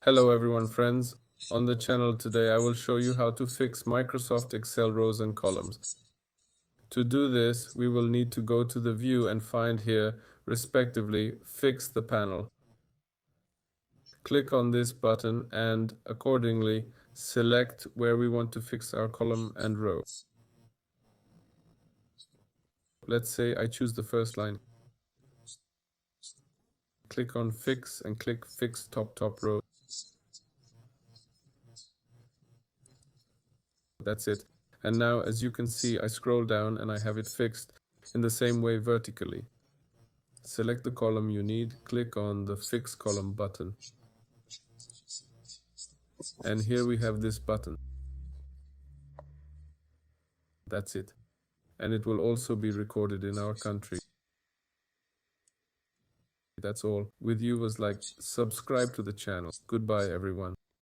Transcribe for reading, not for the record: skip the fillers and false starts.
Hello everyone friends. On the channel today I will show you how to fix Microsoft Excel rows and columns. To do this, we will need to go to the view and find here, respectively, fix the panel. Click on this button and accordingly select where we want to fix our column and row. Let's say I choose the first line. Click on fix and click fix top row. That's it. And now, as you can see, I scroll down and I have it fixed in the same way vertically. Select the column you need, click on the Fix Column button. And here we have this button. That's it. And it will also be recorded in our country. That's all. With you was like, subscribe to the channel. Goodbye everyone.